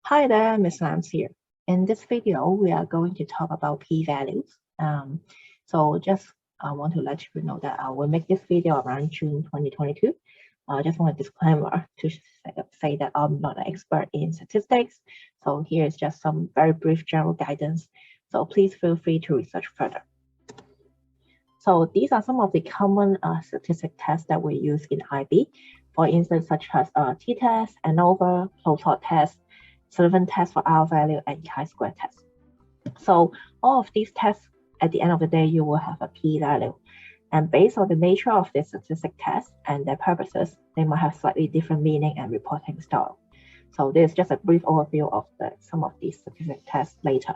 Hi there, Ms. Lams here. In this video, we are going to talk about p-values. So just I want to let you know that I will make this video around June 2022. I just want a disclaimer to say that I'm not an expert in statistics. So here is just some very brief general guidance. So please feel free to research further. So these are some of the common statistic tests that we use in IB. For instance, such as t-test, ANOVA, Post-hoc test, syllabus test for R-value, and chi-square test. So all of these tests, at the end of the day, you will have a p-value. And based on the nature of the statistic tests and their purposes, they might have slightly different meaning and reporting style. So this is just a brief overview of some of these statistic tests later.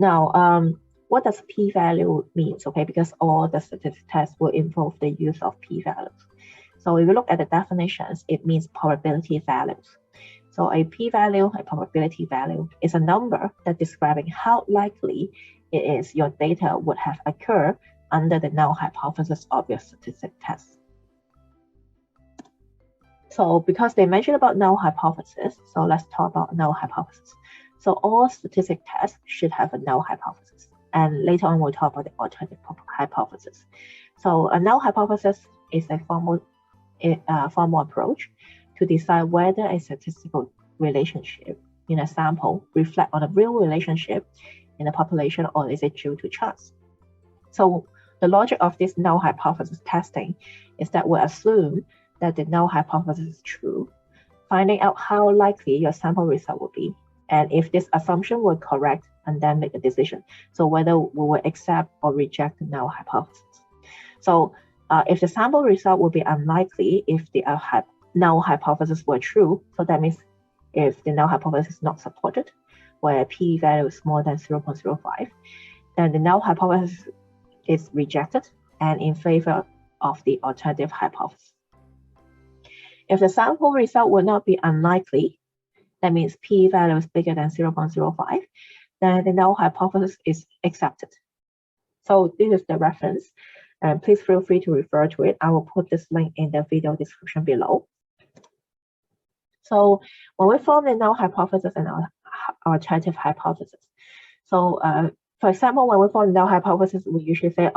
Now, what does p-value mean? Okay, because all the statistic tests will involve the use of p-values. So if you look at the definitions, it means probability values. So a p-value, a probability value, is a number that describing how likely it is your data would have occurred under the null hypothesis of your statistic test. So because they mentioned about null hypothesis, so let's talk about null hypothesis. So all statistic tests should have a null hypothesis. And later on, we'll talk about the alternative hypothesis. So a null hypothesis is a formal approach to decide whether a statistical relationship in a sample reflect on a real relationship in a population, or is it due to chance? So the logic of this null hypothesis testing is that we assume that the null hypothesis is true, finding out how likely your sample result will be. And if this assumption were correct, and then make a decision. So whether we will accept or reject the null hypothesis. So if the sample result will be unlikely if the null hypothesis were true, so that means if the null hypothesis is not supported, where p-value is more than 0.05, then the null hypothesis is rejected and in favor of the alternative hypothesis. If the sample result will not be unlikely, that means p-value is bigger than 0.05, then the null hypothesis is accepted. So this is the reference, and please feel free to refer to it. I will put this link in the video description below. So when we form the null hypothesis and our alternative hypothesis, so for example, when we form the null hypothesis, we usually say,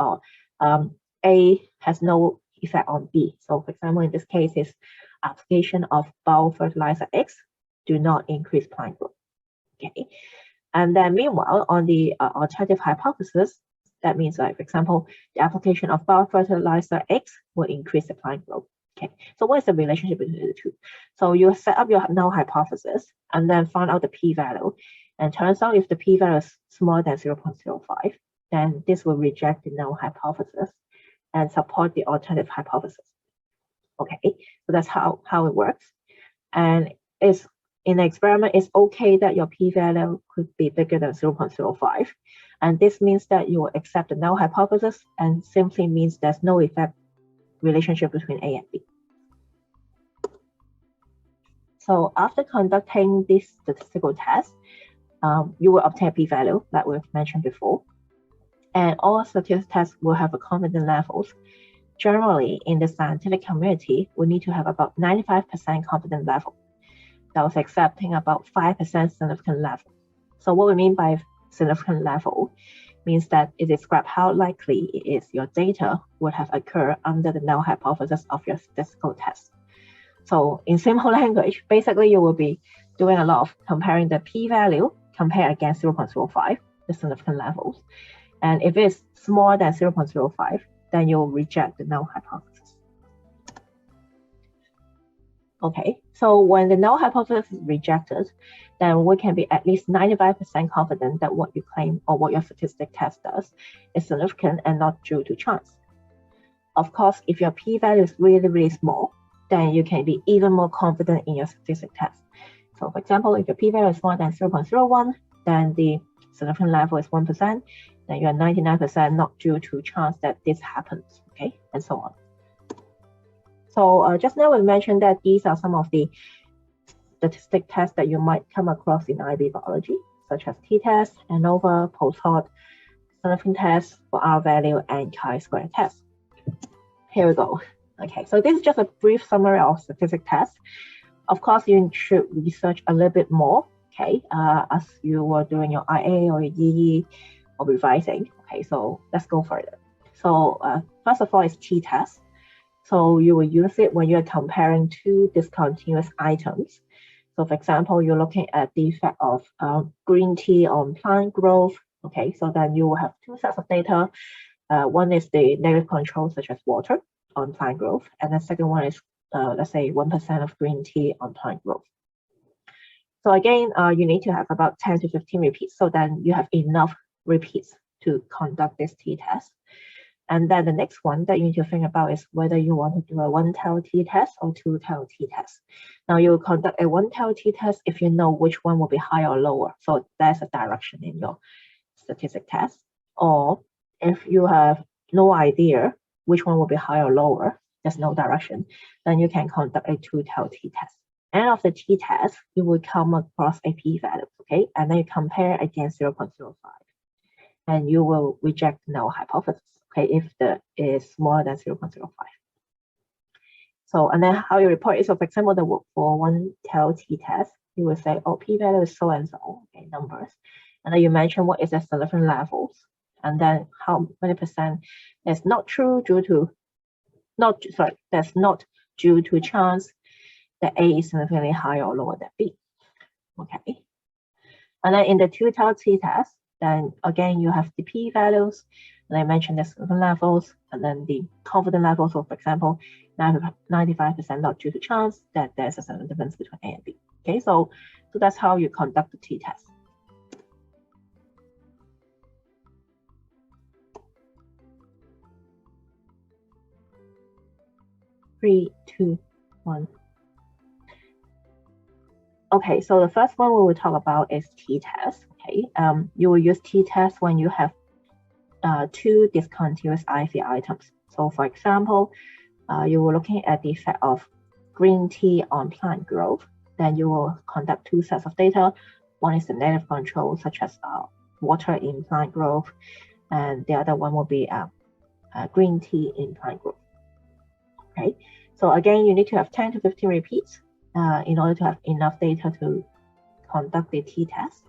A has no effect on B. So for example, in this case, is application of biofertilizer X do not increase plant growth. Okay. And then meanwhile, on the alternative hypothesis, that means, like, for example, the application of biofertilizer X will increase the plant growth. Okay, so what is the relationship between the two? So you set up your null hypothesis and then find out the p-value. And turns out if the p-value is smaller than 0.05, then this will reject the null hypothesis and support the alternative hypothesis. Okay, so that's how it works. And it's in the experiment, it's okay that your p-value could be bigger than 0.05. And this means that you will accept the null hypothesis and simply means there's no effect relationship between A and B. So after conducting this statistical test, you will obtain a p-value like we've mentioned before. And all statistical tests will have a confidence levels. Generally, in the scientific community, we need to have about 95% confidence level. That was accepting about 5% significant level. So what we mean by significant level means that it describes how likely it is your data would have occurred under the null hypothesis of your statistical test. So in simple language, basically you will be doing a lot of comparing the p-value compared against 0.05, the significant levels. And if it's smaller than 0.05, then you'll reject the null hypothesis. Okay, so when the null hypothesis is rejected, then we can be at least 95% confident that what you claim or what your statistic test does is significant and not due to chance. Of course, if your p-value is really, really small, then you can be even more confident in your statistic test. So for example, if your p-value is more than 0.01, then the significant level is 1%, then you are 99% not due to chance that this happens, okay, and so on. So just now we mentioned that these are some of the statistic tests that you might come across in IB biology, such as t-test, ANOVA, Post-hoc, syllabus test for R-value, and chi-square test. Here we go. Okay, so this is just a brief summary of statistic tests. Of course, you should research a little bit more, okay, as you were doing your IA or your EE or revising. Okay, so let's go further. So first of all is t-test. So you will use it when you're comparing two discontinuous items. So for example, you're looking at the effect of green tea on plant growth. Okay, so then you will have two sets of data. One is the negative control, such as water on plant growth, and the second one is, let's say, 1% of green tea on plant growth. So again, you need to have about 10 to 15 repeats, so then you have enough repeats to conduct this t-test. And then the next one that you need to think about is whether you want to do a one-tailed t-test or two-tailed t-test. Now you will conduct a one-tailed t-test if you know which one will be higher or lower. So there's a direction in your statistic test. Or if you have no idea which one will be higher or lower, there's no direction, then you can conduct a two-tailed t-test. End of the t-test, you will come across a p-value, okay? And then you compare against 0.05. And you will reject the null hypothesis, okay, if the is smaller than 0.05. So, and then how you report it. So for example, for one-tailed t-test, you will say, oh, p-value is so and so, okay, numbers. And then you mention what is the significant levels, and then how many percent is not true due to, that's not due to chance that A is significantly higher or lower than B, okay. And then in the two-tailed t-test, then again, you have the p-values, and I mentioned the significant levels, and then the confidence levels. So for example, 95% not due to chance that there's a certain difference between A and B. Okay, so that's how you conduct the t-test. 3, 2, 1. Okay, so the first one we will talk about is t-test. Okay, you will use t-test when you have two discontinuous IV items. So for example, you were looking at the effect of green tea on plant growth. Then you will conduct two sets of data. One is the negative control, such as water in plant growth, and the other one will be green tea in plant growth. Okay, so again, you need to have 10 to 15 repeats in order to have enough data to conduct the t-test.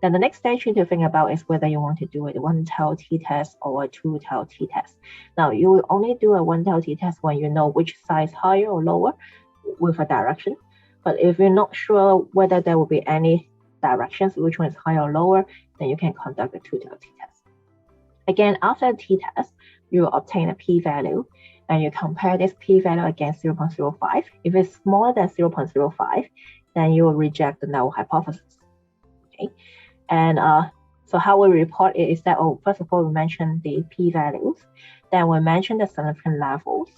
Then the next stage you need to think about is whether you want to do a one-tailed t-test or a two-tailed t-test. Now, you will only do a one-tailed t-test when you know which side is higher or lower with a direction. But if you're not sure whether there will be any directions, which one is higher or lower, then you can conduct a two-tailed t-test. Again, after the t-test, you will obtain a p-value, and you compare this p-value against 0.05. If it's smaller than 0.05, then you will reject the null hypothesis. Okay, and so how we report it is that, first of all, we mention the p-values, then we mention the significant levels,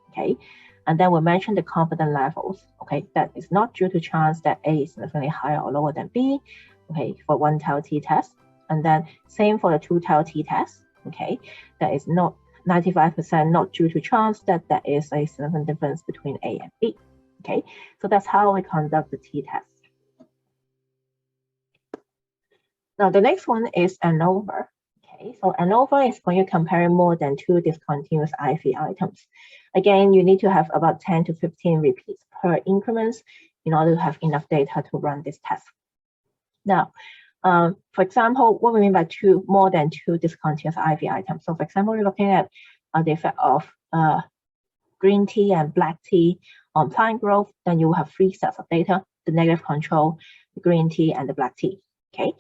okay, and then we mention the confidence levels, okay, that is not due to chance that A is significantly higher or lower than B, okay, for one-tailed t-test, and then same for the two-tailed t-test, okay, that is not 95% not due to chance that there is a significant difference between A and B, okay, so that's how we conduct the t-test. Now, the next one is ANOVA. Okay, so ANOVA is when you're comparing more than two discontinuous IV items. Again, you need to have about 10 to 15 repeats per increments in order to have enough data to run this test. Now, for example, what we mean by more than two discontinuous IV items. So for example, you're looking at the effect of green tea and black tea on plant growth, then you will have 3 sets of data, the negative control, the green tea, and the black tea, okay?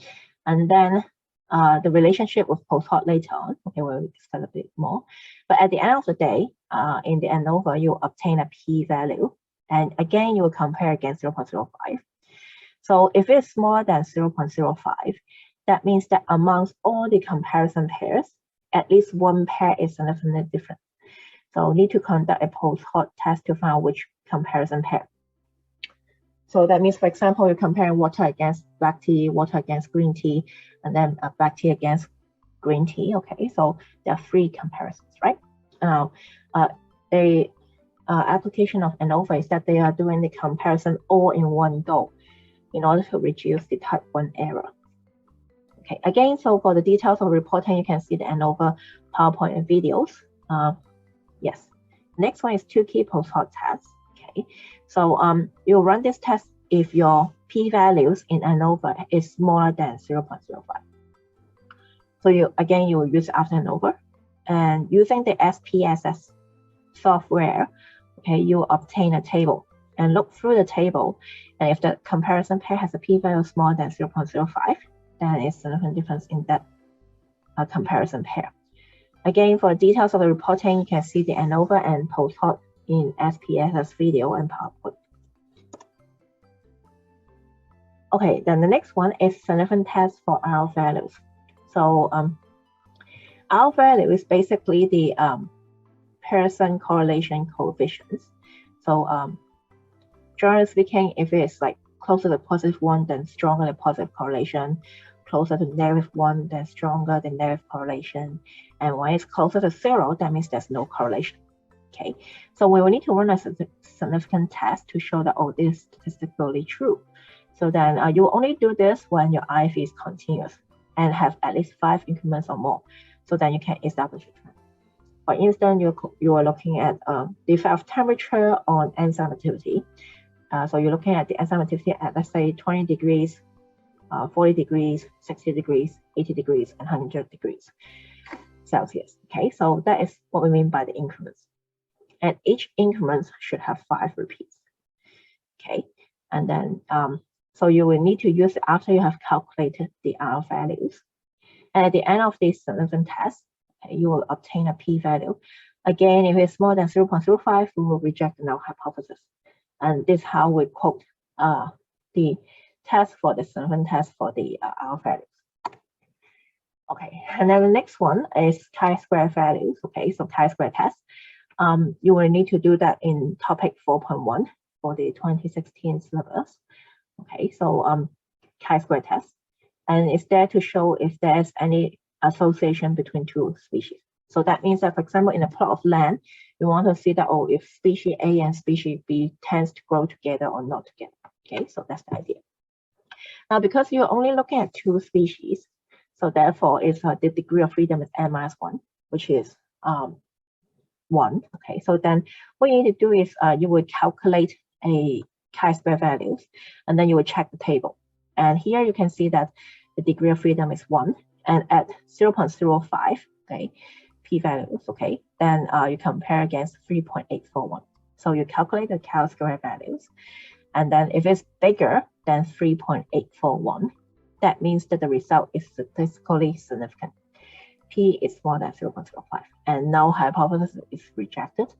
And then the relationship with post-hoc later on, okay, we'll discuss a bit more. But at the end of the day, in the ANOVA, you obtain a p-value, and again, you will compare against 0.05. So if it's smaller than 0.05, that means that amongst all the comparison pairs, at least one pair is significantly different. So need to conduct a post-hoc test to find out which comparison pair. So that means, for example, you're comparing water against black tea, water against green tea, and then black tea against green tea. Okay, so there are 3 comparisons, right? Now, the application of ANOVA is that they are doing the comparison all in one go in order to reduce the type 1 error. Okay, again, so for the details of reporting, you can see the ANOVA PowerPoint and videos. Yes, next one is 2 key post-hoc tests. Okay, So you run this test if your p-values in ANOVA is smaller than 0.05. So you will use after ANOVA, and using the SPSS software, okay, you obtain a table and look through the table, and if the comparison pair has a p-value smaller than 0.05, then it's significant difference in that comparison pair. Again, for details of the reporting, you can see the ANOVA and Post-hoc in SPSS video and PowerPoint. Okay, then the next one is significant test for R values. So R value is basically the Pearson correlation coefficients. So generally speaking, if it's like closer to +1, then stronger the positive correlation. Closer to -1, then stronger the negative correlation. And when it's closer to 0, that means there's no correlation. Okay, so we will need to run a significant test to show that, oh, this is statistically true. So then you will only do this when your IF is continuous and have at least 5 increments or more. So then you can establish a trend. For instance, you are looking at the effect of temperature on enzyme activity. So you're looking at the enzyme activity at, let's say, 20 degrees, 40 degrees, 60 degrees, 80 degrees, and 100 degrees Celsius. Okay, so that is what we mean by the increments. And each increment should have 5 repeats. Okay, and then so you will need to use it after you have calculated the R values. And at the end of this significant test, you will obtain a p-value. Again, if it's more than 0.05, we will reject the null hypothesis. And this is how we quote the test for the significant test for the R values. Okay, and then the next one is chi-square values. Okay, so chi-square test. You will need to do that in topic 4.1 for the 2016 syllabus. Okay, so chi-square test, and it's there to show if there's any association between 2 species. So that means that, for example, in a plot of land, you want to see that, oh, if species A and species B tends to grow together or not together. Okay, so that's the idea. Now, because you're only looking at 2 species, so therefore, it's the degree of freedom is n-1, which is 1. Okay, so then what you need to do is you would calculate a chi-square values, and then you will check the table. And here you can see that the degree of freedom is 1, and at 0.05, okay, p-values, okay, then you compare against 3.841. So you calculate the chi-square values, and then if it's bigger than 3.841, that means that the result is statistically significant. P is more than 0.05, and null hypothesis is rejected.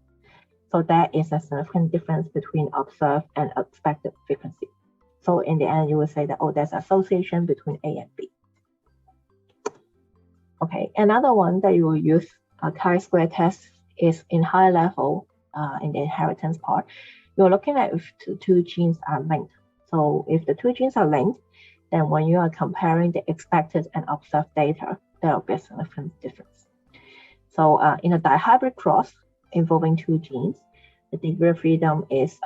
So there is a significant difference between observed and expected frequency. So in the end, you will say that, oh, there's association between A and B. Okay, another one that you will use a chi-square test is in high level in the inheritance part. You're looking at if the 2 genes are linked. So if the 2 genes are linked, then when you are comparing the expected and observed data, there will be a significant difference. So in a dihybrid cross involving 2 genes, the degree of freedom is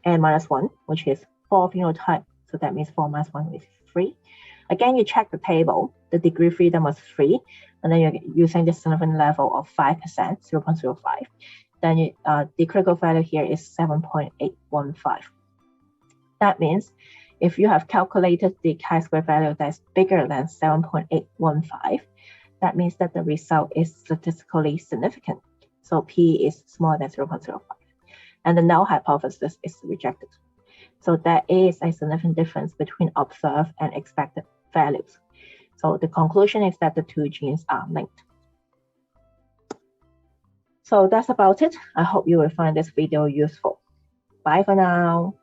n-1, which is 4 phenotype. So that means 4 minus 1 is 3. Again, you check the table, the degree of freedom was 3, and then you're using the significant level of 5%, 0.05. Then the critical value here is 7.815. That means if you have calculated the chi-square value that's bigger than 7.815, that means that the result is statistically significant. So P is smaller than 0.05. And the null hypothesis is rejected. So there is a significant difference between observed and expected values. So the conclusion is that the 2 genes are linked. So that's about it. I hope you will find this video useful. Bye for now.